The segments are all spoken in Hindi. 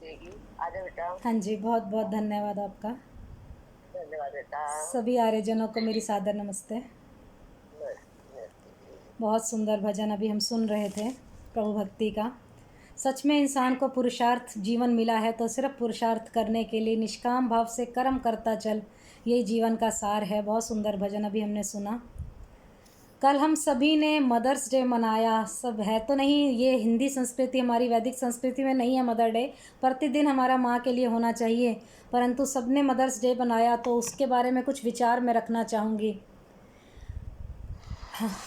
देगी। आजा बेटा। हाँ जी, बहुत बहुत धन्यवाद आपका। धन्यवाद बेटा। सभी आर्यजनों को मेरी सादर नमस्ते। नमस्ते नमस्ते जी। बहुत सुंदर भजन अभी हम सुन रहे थे प्रभु भक्ति का। सच में इंसान को पुरुषार्थ जीवन मिला है तो सिर्फ पुरुषार्थ करने के लिए निष्काम भाव से कर्म करता चल, यही जीवन का सार है। बहुत सुंदर भजन अभी हमने सुना। कल हम सभी ने मदर्स डे मनाया, सब है तो नहीं, ये हिंदी संस्कृति हमारी वैदिक संस्कृति में नहीं है मदर डे। प्रतिदिन हमारा माँ के लिए होना चाहिए, परंतु सबने मदर्स डे बनाया तो उसके बारे में कुछ विचार मैं रखना चाहूँगी।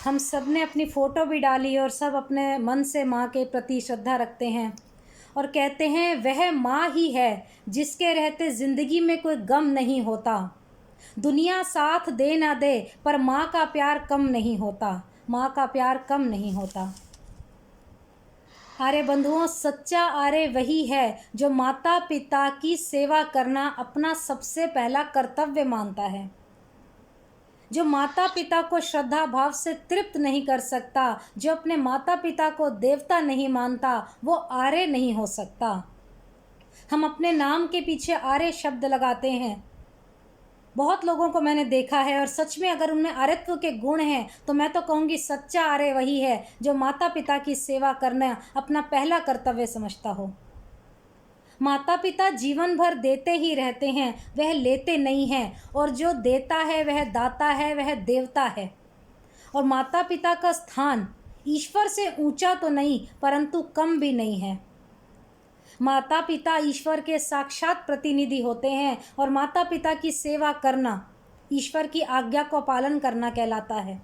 हम सब ने अपनी फ़ोटो भी डाली और सब अपने मन से माँ के प्रति श्रद्धा रखते हैं और कहते हैं वह माँ ही है जिसके रहते ज़िंदगी में कोई गम नहीं होता। दुनिया साथ दे ना दे पर माँ का प्यार कम नहीं होता, माँ का प्यार कम नहीं होता। आर्य बंधुओं, सच्चा आर्य वही है जो माता पिता की सेवा करना अपना सबसे पहला कर्तव्य मानता है। जो माता पिता को श्रद्धा भाव से तृप्त नहीं कर सकता, जो अपने माता पिता को देवता नहीं मानता, वो आर्य नहीं हो सकता। हम अपने नाम के पीछे आर्य शब्द लगाते हैं। बहुत लोगों को मैंने देखा है और सच में अगर उनमें आर्यत्व के गुण हैं तो मैं तो कहूँगी सच्चा आर्य वही है जो माता पिता की सेवा करना अपना पहला कर्तव्य समझता हो। माता पिता जीवन भर देते ही रहते हैं, वह लेते नहीं हैं, और जो देता है वह दाता है, वह देवता है। और माता पिता का स्थान ईश्वर से ऊंचा तो नहीं परंतु कम भी नहीं है। माता पिता ईश्वर के साक्षात प्रतिनिधि होते हैं और माता पिता की सेवा करना ईश्वर की आज्ञा को पालन करना कहलाता है।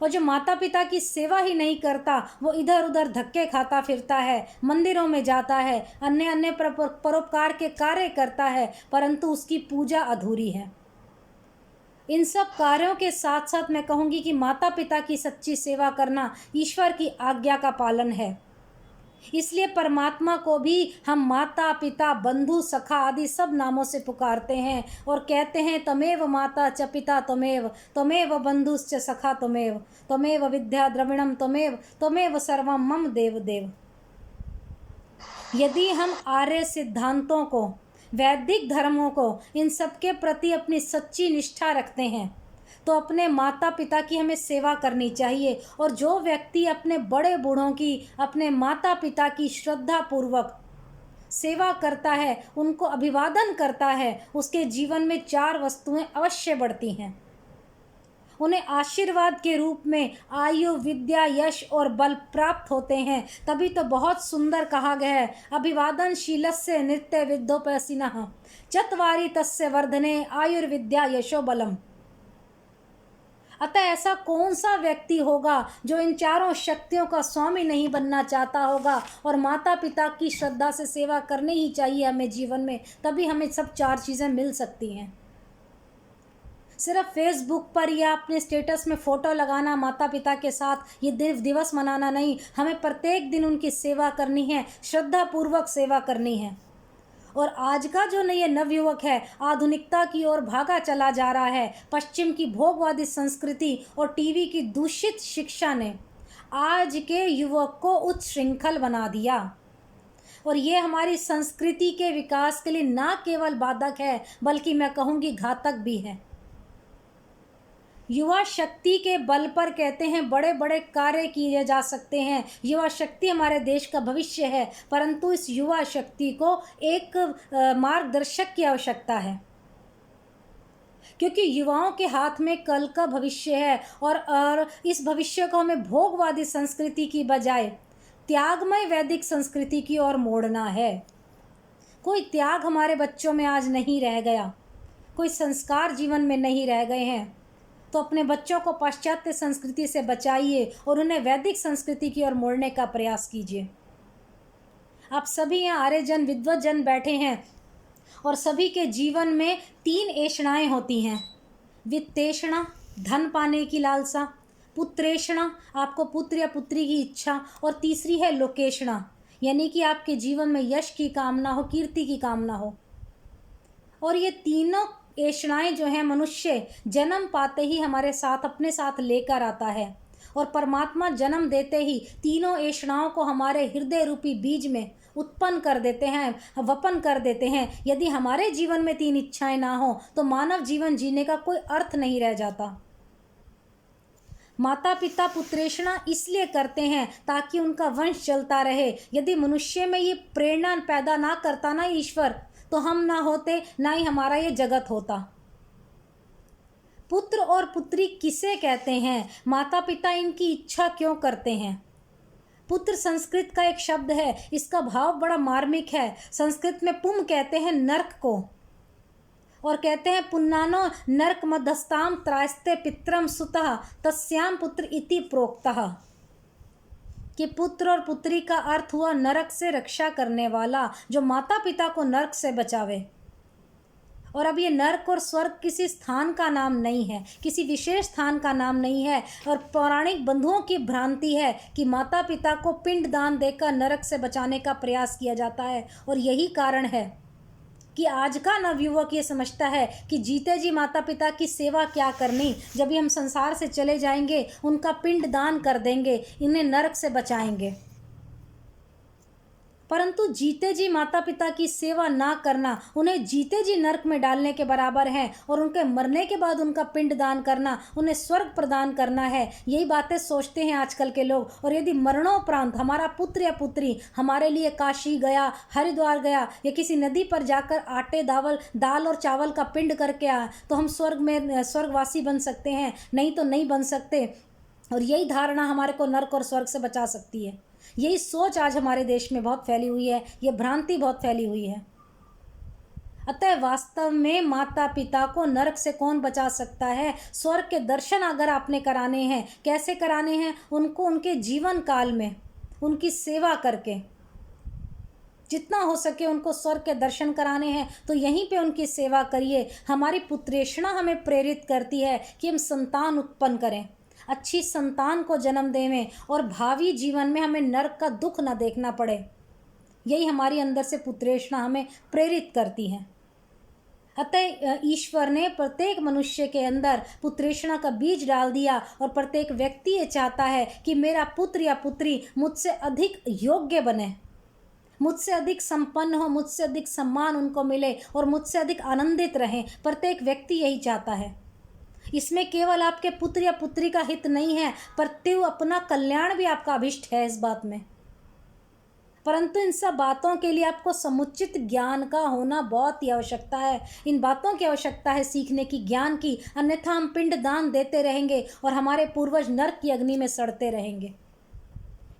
और जो माता पिता की सेवा ही नहीं करता वो इधर उधर धक्के खाता फिरता है, मंदिरों में जाता है, अन्य अन्य परोपकार के कार्य करता है, परंतु उसकी पूजा अधूरी है। इन सब कार्यों के साथ साथ मैं कहूँगी कि माता पिता की सच्ची सेवा करना ईश्वर की आज्ञा का पालन है। इसलिए परमात्मा को भी हम माता पिता बंधु सखा आदि सब नामों से पुकारते हैं और कहते हैं तमेव माता च पिता तमेव, तमेव बंधुश्च सखा तमेव, तमेव विद्या द्रविणम तमेव, तमेव सर्वम मम देव देव। यदि हम आर्य सिद्धांतों को, वैदिक धर्मों को, इन सब के प्रति अपनी सच्ची निष्ठा रखते हैं तो अपने माता पिता की हमें सेवा करनी चाहिए। और जो व्यक्ति अपने बड़े बूढ़ों की, अपने माता पिता की श्रद्धा पूर्वक सेवा करता है, उनको अभिवादन करता है, उसके जीवन में 4 वस्तुएं अवश्य बढ़ती हैं। उन्हें आशीर्वाद के रूप में आयु, विद्या, यश और बल प्राप्त होते हैं। तभी तो बहुत सुंदर कहा गया है, अभिवादनशीलस्य नित्य विद्योपसीनः चत्वारि तस्य वर्धने आयुर्विद्या यशो बलम। अतः ऐसा कौन सा व्यक्ति होगा जो इन 4 शक्तियों का स्वामी नहीं बनना चाहता होगा। और माता पिता की श्रद्धा से सेवा करनी ही चाहिए हमें जीवन में, तभी हमें सब 4 चीज़ें मिल सकती हैं। सिर्फ फेसबुक पर या अपने स्टेटस में फ़ोटो लगाना माता पिता के साथ, ये दिवस मनाना नहीं, हमें प्रत्येक दिन उनकी सेवा करनी है, श्रद्धापूर्वक सेवा करनी है। और आज का जो ये नवयुवक है आधुनिकता की ओर भागा चला जा रहा है। पश्चिम की भोगवादी संस्कृति और टीवी की दूषित शिक्षा ने आज के युवक को उच्च श्रृंखल बना दिया और ये हमारी संस्कृति के विकास के लिए ना केवल बाधक है बल्कि मैं कहूँगी घातक भी है। युवा शक्ति के बल पर कहते हैं बड़े बड़े कार्य किए जा सकते हैं। युवा शक्ति हमारे देश का भविष्य है, परंतु इस युवा शक्ति को एक मार्गदर्शक की आवश्यकता है, क्योंकि युवाओं के हाथ में कल का भविष्य है। और इस भविष्य को हमें भोगवादी संस्कृति की बजाय त्यागमय वैदिक संस्कृति की ओर मोड़ना है। कोई त्याग हमारे बच्चों में आज नहीं रह गया, कोई संस्कार जीवन में नहीं रह गए हैं। तो अपने बच्चों को पाश्चात्य संस्कृति से बचाइए और उन्हें वैदिक संस्कृति की ओर मोड़ने का प्रयास कीजिए। आप सभी यहाँ आर्यजन विद्वज्जन बैठे हैं और सभी के जीवन में 3 ऐषणाएँ होती हैं। वित्तेषणा, धन पाने की लालसा, पुत्रेषणा, आपको पुत्र या पुत्री की इच्छा, और तीसरी है लोकेषणा, यानी कि आपके जीवन में यश की कामना हो, कीर्ति की कामना हो। और ये तीनों ऐषणाएँ जो हैं मनुष्य जन्म पाते ही हमारे साथ अपने साथ लेकर आता है और परमात्मा जन्म देते ही तीनों ऐषणाओं को हमारे हृदय रूपी बीज में उत्पन्न कर देते हैं, वपन कर देते हैं। यदि हमारे जीवन में 3 इच्छाएं ना हो तो मानव जीवन जीने का कोई अर्थ नहीं रह जाता। माता पिता पुत्रेषणा इसलिए करते हैं ताकि उनका वंश चलता रहे। यदि मनुष्य में ये प्रेरणा पैदा ना करता ना ईश्वर, तो हम ना होते, ना ही हमारा ये जगत होता। पुत्र और पुत्री किसे कहते हैं? माता पिता इनकी इच्छा क्यों करते हैं? पुत्र संस्कृत का एक शब्द है, इसका भाव बड़ा मार्मिक है। संस्कृत में पुम कहते हैं नरक को, और कहते हैं पुन्नानो नरक मध्यस्थाम त्रायस्ते पित्रम सुतः तस्याम पुत्र इति प्रोक्तः, कि पुत्र और पुत्री का अर्थ हुआ नरक से रक्षा करने वाला, जो माता पिता को नरक से बचावे। और अब ये नरक और स्वर्ग किसी स्थान का नाम नहीं है, किसी विशेष स्थान का नाम नहीं है। और पौराणिक बंधुओं की भ्रांति है कि माता पिता को पिंड दान देकर नरक से बचाने का प्रयास किया जाता है। और यही कारण है कि आज का नवयुवक ये समझता है कि जीते जी माता पिता की सेवा क्या करनी, जब भी हम संसार से चले जाएंगे उनका पिंड दान कर देंगे, इन्हें नरक से बचाएंगे। परंतु जीते जी माता पिता की सेवा ना करना उन्हें जीते जी नरक में डालने के बराबर है, और उनके मरने के बाद उनका पिंड दान करना उन्हें स्वर्ग प्रदान करना है। यही बातें सोचते हैं आजकल के लोग। और यदि मरणोपरांत हमारा पुत्र या पुत्री हमारे लिए काशी गया, हरिद्वार गया, या किसी नदी पर जाकर आटे दाल और चावल का पिंड करके आया, तो हम स्वर्गवासी बन सकते हैं, नहीं तो नहीं बन सकते। और यही धारणा हमारे को नरक और स्वर्ग से बचा सकती है। यही सोच आज हमारे देश में बहुत फैली हुई है, ये भ्रांति बहुत फैली हुई है। अतः वास्तव में माता पिता को नरक से कौन बचा सकता है? स्वर्ग के दर्शन अगर आपने कराने हैं, कैसे कराने हैं? उनको उनके जीवन काल में उनकी सेवा करके, जितना हो सके उनको स्वर्ग के दर्शन कराने हैं, तो यहीं पे उनकी सेवा करिए। हमारी पुत्रेषणा हमें प्रेरित करती है कि हम संतान उत्पन्न करें, अच्छी संतान को जन्म देवें, और भावी जीवन में हमें नरक का दुख न देखना पड़े। यही हमारी अंदर से पुत्रेषणा हमें प्रेरित करती है। अतः ईश्वर ने प्रत्येक मनुष्य के अंदर पुत्रेषणा का बीज डाल दिया, और प्रत्येक व्यक्ति ये चाहता है कि मेरा पुत्र या पुत्री मुझसे अधिक योग्य बने, मुझसे अधिक संपन्न हो, मुझसे अधिक सम्मान उनको मिले, और मुझसे अधिक आनंदित रहें। प्रत्येक व्यक्ति यही चाहता है। इसमें केवल आपके पुत्र या पुत्री का हित नहीं है, प्रत्यु अपना कल्याण भी आपका अभिष्ट है इस बात में। परंतु इन सब बातों के लिए आपको समुचित ज्ञान का होना बहुत ही आवश्यकता है। इन बातों की आवश्यकता है सीखने की, ज्ञान की, अन्यथा हम पिंड दान देते रहेंगे और हमारे पूर्वज नरक की अग्नि में सड़ते रहेंगे।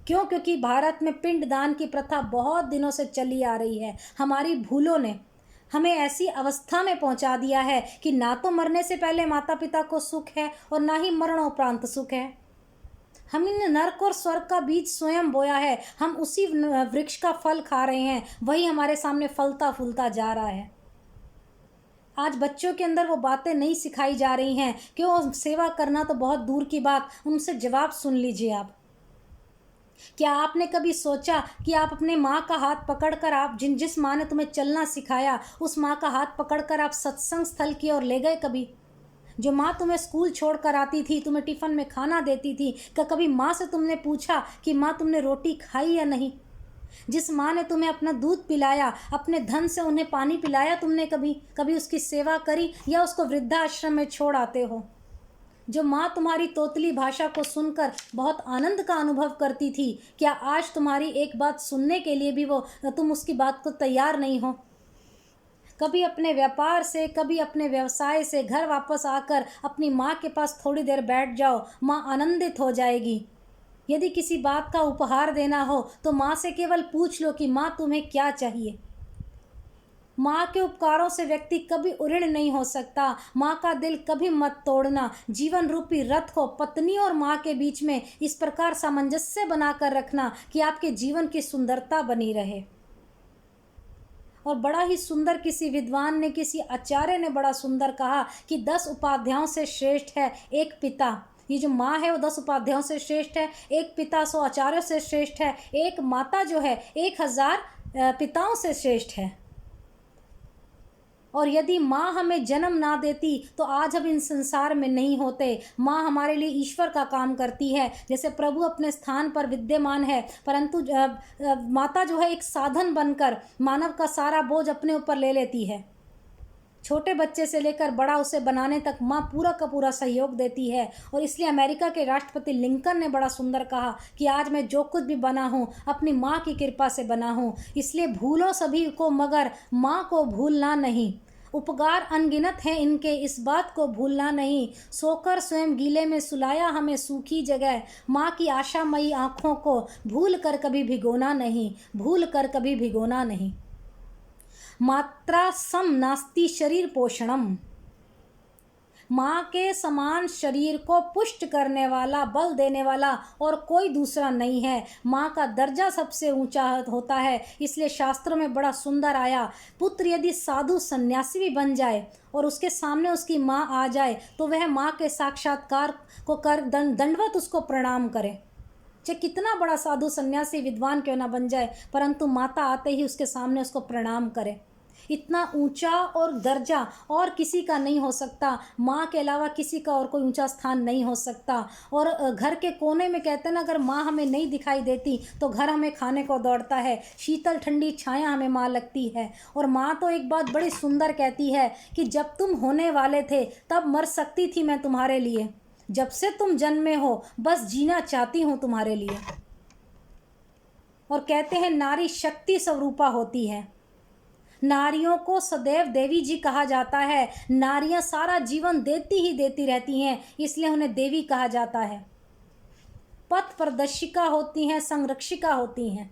क्यों? क्योंकि भारत में पिंड दान की प्रथा बहुत दिनों से चली आ रही है। हमारी भूलों ने हमें ऐसी अवस्था में पहुंचा दिया है कि ना तो मरने से पहले माता पिता को सुख है, और ना ही मरणोपरांत सुख है। हमने नरक और स्वर्ग का बीज स्वयं बोया है, हम उसी वृक्ष का फल खा रहे हैं, वही हमारे सामने फलता फूलता जा रहा है। आज बच्चों के अंदर वो बातें नहीं सिखाई जा रही हैं। क्यों? सेवा करना तो बहुत दूर की बात, उनसे जवाब सुन लीजिए आप। क्या आपने कभी सोचा कि आप अपने माँ का हाथ पकड़कर, आप जिस माँ ने तुम्हें चलना सिखाया, उस माँ का हाथ पकड़कर आप सत्संग स्थल की ओर ले गए कभी? जो माँ तुम्हें स्कूल छोड़ कर आती थी, तुम्हें टिफ़िन में खाना देती थी, क्या कभी माँ से तुमने पूछा कि माँ तुमने रोटी खाई या नहीं? जिस माँ ने तुम्हें अपना दूध पिलाया, अपने धन से उन्हें पानी पिलाया, तुमने कभी उसकी सेवा करी, या उसको वृद्धाश्रम में छोड़ आते हो? जो माँ तुम्हारी तोतली भाषा को सुनकर बहुत आनंद का अनुभव करती थी, क्या आज तुम्हारी एक बात सुनने के लिए भी तुम उसकी बात को तैयार नहीं हो? कभी अपने व्यापार से, कभी अपने व्यवसाय से घर वापस आकर अपनी माँ के पास थोड़ी देर बैठ जाओ, माँ आनंदित हो जाएगी। यदि किसी बात का उपहार देना हो तो माँ से केवल पूछ लो कि माँ तुम्हें क्या चाहिए। माँ के उपकारों से व्यक्ति कभी उऋण नहीं हो सकता। माँ का दिल कभी मत तोड़ना। जीवन रूपी रथ को पत्नी और माँ के बीच में इस प्रकार सामंजस्य बनाकर रखना कि आपके जीवन की सुंदरता बनी रहे। और बड़ा ही सुंदर किसी विद्वान ने, किसी आचार्य ने बड़ा सुंदर कहा कि 10 उपाध्यायों से श्रेष्ठ है एक पिता। ये जो माँ है वो 10 उपाध्यायों से श्रेष्ठ है, एक पिता 100 आचार्यों से श्रेष्ठ है, एक माता जो है 1000 पिताओं से श्रेष्ठ है। और यदि माँ हमें जन्म ना देती तो आज हम इन संसार में नहीं होते। माँ हमारे लिए ईश्वर का काम करती है, जैसे प्रभु अपने स्थान पर विद्यमान है, परंतु माता जो है एक साधन बनकर मानव का सारा बोझ अपने ऊपर ले लेती है। छोटे बच्चे से लेकर बड़ा उसे बनाने तक माँ पूरा का पूरा सहयोग देती है। और इसलिए अमेरिका के राष्ट्रपति लिंकन ने बड़ा सुंदर कहा कि आज मैं जो कुछ भी बना हूँ अपनी माँ की कृपा से बना हूँ। इसलिए भूलो सभी को मगर माँ को भूलना नहीं। उपकार अनगिनत है इनके, इस बात को भूलना नहीं। सोकर स्वयं गीले में सुलाया हमें सूखी जगह, माँ की आशामयी आँखों को भूल कर कभी भिगोना नहीं, भूल कर कभी भिगोना नहीं। मात्रा सम नास्ति शरीर पोषणम। माँ के समान शरीर को पुष्ट करने वाला, बल देने वाला और कोई दूसरा नहीं है। माँ का दर्जा सबसे ऊंचा होता है। इसलिए शास्त्रों में बड़ा सुंदर आया, पुत्र यदि साधु सन्यासी भी बन जाए और उसके सामने उसकी माँ आ जाए तो वह माँ के साक्षात्कार को कर दंडवत उसको प्रणाम करे। चाहे कितना बड़ा साधु सन्यासी विद्वान क्यों ना बन जाए, परंतु माता आते ही उसके सामने उसको प्रणाम करे। इतना ऊंचा और दर्जा और किसी का नहीं हो सकता। माँ के अलावा किसी का और कोई ऊंचा स्थान नहीं हो सकता। और घर के कोने में कहते हैं ना, अगर माँ हमें नहीं दिखाई देती तो घर हमें खाने को दौड़ता है, शीतल ठंडी छाया हमें माँ लगती है। और माँ तो एक बात बड़ी सुंदर कहती है कि जब तुम होने वाले थे तब मर सकती थी मैं तुम्हारे लिए, जब से तुम जन्मे हो बस जीना चाहती हूँ तुम्हारे लिए। और कहते हैं नारी शक्ति स्वरूपा होती है। नारियों को सदैव देवी जी कहा जाता है। नारियां सारा जीवन देती ही देती रहती हैं, इसलिए उन्हें देवी कहा जाता है। पथ प्रदर्शिका होती हैं, संरक्षिका होती हैं।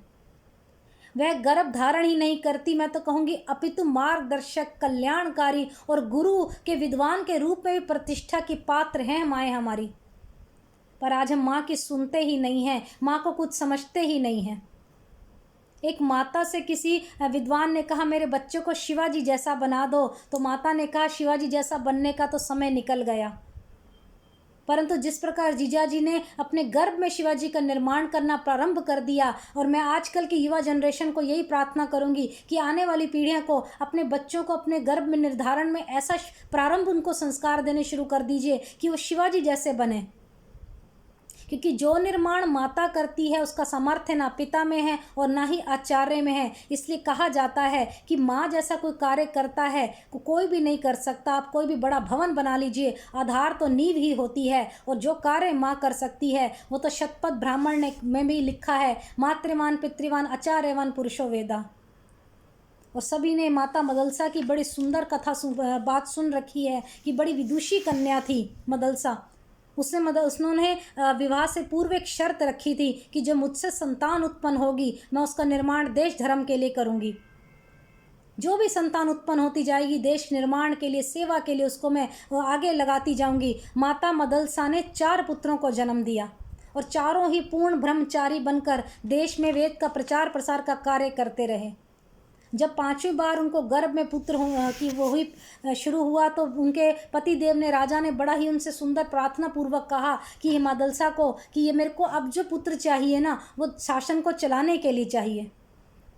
वह गर्भ धारण ही नहीं करती, मैं तो कहूँगी अपितु मार्गदर्शक, कल्याणकारी और गुरु के विद्वान के रूप में भी प्रतिष्ठा की पात्र हैं माएँ हमारी। पर आज हम माँ की सुनते ही नहीं हैं, माँ को कुछ समझते ही नहीं हैं। एक माता से किसी विद्वान ने कहा मेरे बच्चों को शिवाजी जैसा बना दो, तो माता ने कहा शिवाजी जैसा बनने का तो समय निकल गया। परंतु जिस प्रकार जीजाजी ने अपने गर्भ में शिवाजी का निर्माण करना प्रारंभ कर दिया, और मैं आजकल की युवा जनरेशन को यही प्रार्थना करूंगी कि आने वाली पीढ़ियों को अपने बच्चों को अपने गर्भ में निर्धारण में ऐसा प्रारंभ उनको संस्कार देने शुरू कर दीजिए कि वो शिवाजी जैसे बने। क्योंकि जो निर्माण माता करती है उसका सामर्थ्य ना पिता में है और ना ही आचार्य में है। इसलिए कहा जाता है कि माँ जैसा कोई कार्य करता है कोई भी नहीं कर सकता। आप कोई भी बड़ा भवन बना लीजिए, आधार तो नींव ही होती है। और जो कार्य माँ कर सकती है वो तो शतपथ ब्राह्मण में भी लिखा है, मातृवान पितृवान आचार्यवान पुरुषो वेदा। और सभी ने माता मदलसा की बड़ी सुंदर कथा बात सुन रखी है कि बड़ी विदुषी कन्या थी मदलसा। उन्होंने विवाह से पूर्व एक शर्त रखी थी कि जो मुझसे संतान उत्पन्न होगी मैं उसका निर्माण देश धर्म के लिए करूंगी। जो भी संतान उत्पन्न होती जाएगी देश निर्माण के लिए, सेवा के लिए उसको मैं आगे लगाती जाऊंगी। माता मदलसा ने 4 पुत्रों को जन्म दिया और चारों ही पूर्ण ब्रह्मचारी बनकर देश में वेद का प्रचार प्रसार का कार्य करते रहे। जब 5वीं बार उनको गर्भ में पुत्र की वो हुई शुरू हुआ तो उनके पति देव ने, राजा ने बड़ा ही उनसे सुंदर प्रार्थना पूर्वक कहा कि मदलसा को कि ये मेरे को अब जो पुत्र चाहिए ना वो शासन को चलाने के लिए चाहिए,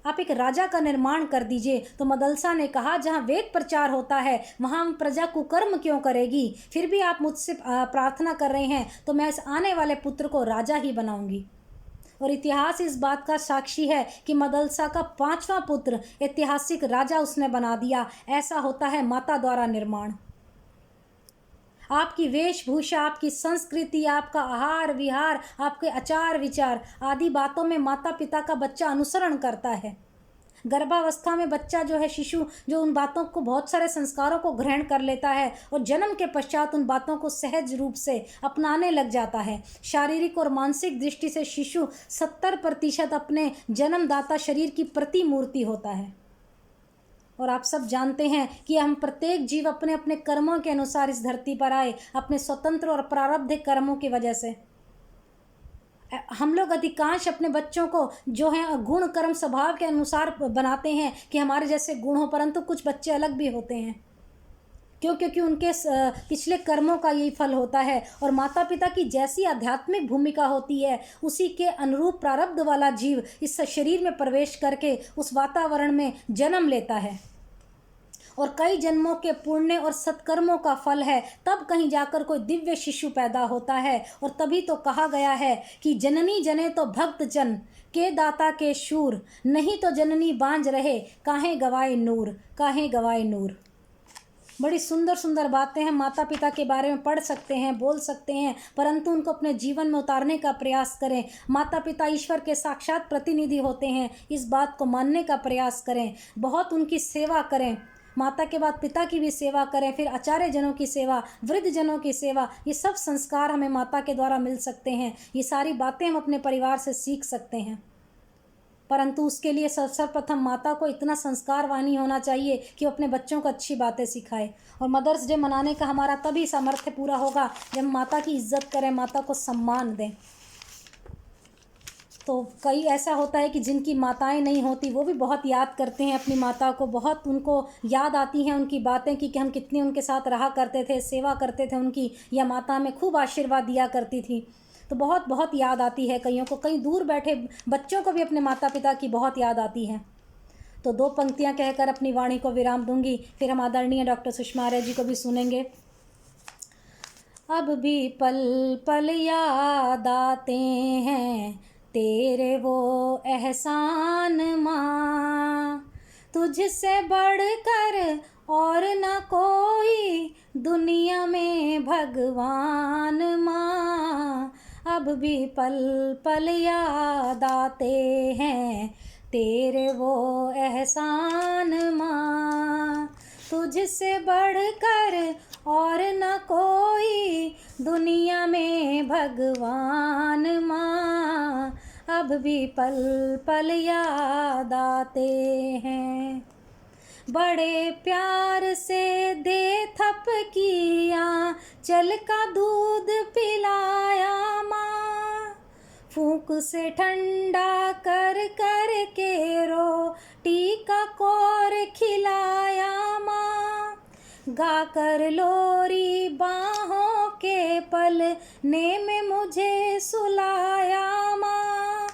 आप एक राजा का निर्माण कर दीजिए। तो मदलसा ने कहा जहाँ वेद प्रचार होता है वहाँ प्रजा कुकर्म क्यों करेगी, फिर भी आप मुझसे प्रार्थना कर रहे हैं तो मैं इस आने वाले पुत्र को राजा ही बनाऊंगी। और इतिहास इस बात का साक्षी है कि मदलसा का 5वां पुत्र ऐतिहासिक राजा उसने बना दिया। ऐसा होता है माता द्वारा निर्माण। आपकी वेशभूषा, आपकी संस्कृति, आपका आहार विहार, आपके आचार विचार आदि बातों में माता पिता का बच्चा अनुसरण करता है। गर्भावस्था में बच्चा जो है शिशु जो उन बातों को, बहुत सारे संस्कारों को ग्रहण कर लेता है और जन्म के पश्चात उन बातों को सहज रूप से अपनाने लग जाता है। शारीरिक और मानसिक दृष्टि से शिशु 70% अपने जन्मदाता शरीर की प्रतिमूर्ति होता है। और आप सब जानते हैं कि हम प्रत्येक जीव अपने अपने कर्मों के अनुसार इस धरती पर आए, अपने स्वतंत्र और प्रारब्धिक कर्मों की वजह से। हम लोग अधिकांश अपने बच्चों को जो है गुण कर्म स्वभाव के अनुसार बनाते हैं कि हमारे जैसे गुण हो, परंतु कुछ बच्चे अलग भी होते हैं। क्यों? क्योंकि उनके पिछले कर्मों का यही फल होता है। और माता पिता की जैसी आध्यात्मिक भूमिका होती है उसी के अनुरूप प्रारब्ध वाला जीव इस शरीर में प्रवेश करके उस वातावरण में जन्म लेता है। और कई जन्मों के पुण्य और सत्कर्मों का फल है, तब कहीं जाकर कोई दिव्य शिशु पैदा होता है। और तभी तो कहा गया है कि जननी जने तो भक्त जन के दाता के शूर, नहीं तो जननी बांझ रहे काहे गवाए नूर, काहे गवाए नूर। बड़ी सुंदर सुंदर बातें हैं, माता पिता के बारे में पढ़ सकते हैं, बोल सकते हैं, परंतु उनको अपने जीवन में उतारने का प्रयास करें। माता पिता ईश्वर के साक्षात प्रतिनिधि होते हैं, इस बात को मानने का प्रयास करें, बहुत उनकी सेवा करें। माता के बाद पिता की भी सेवा करें, फिर आचार्य जनों की सेवा, वृद्ध जनों की सेवा, ये सब संस्कार हमें माता के द्वारा मिल सकते हैं। ये सारी बातें हम अपने परिवार से सीख सकते हैं, परंतु उसके लिए सर्वप्रथम माता को इतना संस्कारवानी होना चाहिए कि वो अपने बच्चों को अच्छी बातें सिखाए। और मदर्स डे मनाने का हमारा तभी सामर्थ्य पूरा होगा जब माता की इज्जत करें, माता को सम्मान दें। तो कई ऐसा होता है कि जिनकी माताएं नहीं होती वो भी बहुत याद करते हैं अपनी माता को, बहुत उनको याद आती हैं उनकी बातें कि हम कितनी उनके साथ रहा करते थे, सेवा करते थे उनकी, या माता हमें खूब आशीर्वाद दिया करती थी। तो बहुत बहुत याद आती है कईयों को, कहीं दूर बैठे बच्चों को भी अपने माता पिता की बहुत याद आती है। तो दो पंक्तियां कहकर अपनी वाणी को विराम दूंगी, फिर हम आदरणीय डॉक्टर सुषमा आर्य जी को भी सुनेंगे। अब भी पल पल याद आते हैं तेरे वो एहसान माँ, तुझसे बढ़कर और न कोई दुनिया में भगवान माँ। अब भी पल पल याद आते हैं तेरे वो एहसान माँ, तुझसे बढ़कर और न कोई दुनिया में भगवान माँ। अब भी पल पल याद आते हैं, बड़े प्यार से दे थपकिया चल का दूध पिलाया माँ, फूंक से ठंडा कर कर के रोटी का कौर खिलाया माँ, गाकर लोरी बाहों के पलने में मुझे सुलाया माँ,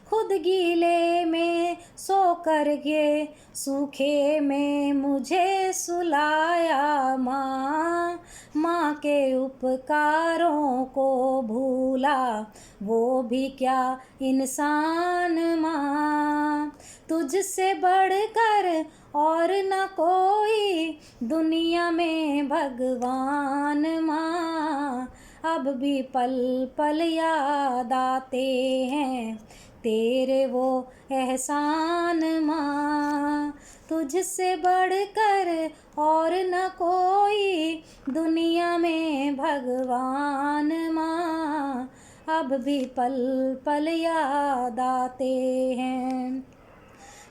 खुद गीले में सो कर के सूखे में मुझे सुलाया माँ। माँ के उपकारों को भूला वो भी क्या इंसान माँ, तुझसे बढ़कर और न कोई दुनिया में भगवान माँ। अब भी पल पल याद आते हैं तेरे वो एहसान माँ, तुझसे बढ़कर और न कोई दुनिया में भगवान माँ। अब भी पल पल याद आते हैं,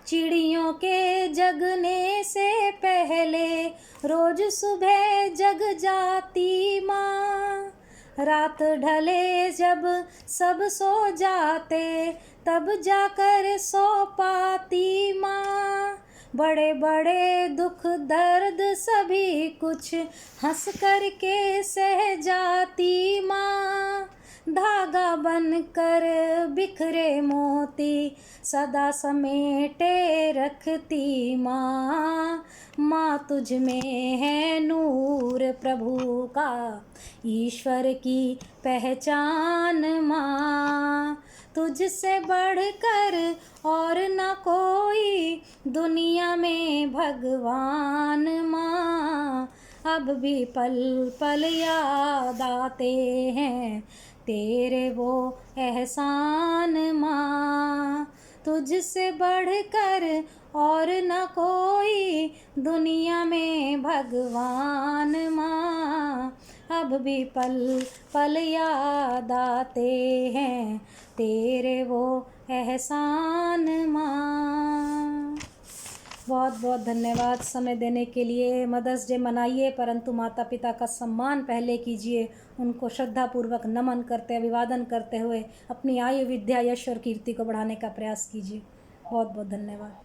चिड़ियों के जगने से पहले रोज सुबह जग जाती माँ, रात ढले जब सब सो जाते तब जाकर सो पाती माँ। बड़े बड़े दुख दर्द सभी कुछ हंस कर के सह जाती माँ, धागा बनकर बिखरे मोती सदा समेटे रखती माँ। माँ तुझ में है नूर प्रभु का ईश्वर की पहचान माँ, तुझसे बढ़कर और न कोई दुनिया में भगवान माँ। अब भी पल पल याद आते हैं तेरे वो एहसान माँ, तुझसे बढ़कर और न कोई दुनिया में भगवान माँ। अब भी पल पल याद आते हैं तेरे वो एहसान माँ। बहुत बहुत धन्यवाद समय देने के लिए। मदर्स डे मनाइए, परंतु माता पिता का सम्मान पहले कीजिए, उनको श्रद्धापूर्वक नमन करते अभिवादन करते हुए अपनी आयु विद्या यश और कीर्ति को बढ़ाने का प्रयास कीजिए। बहुत बहुत धन्यवाद।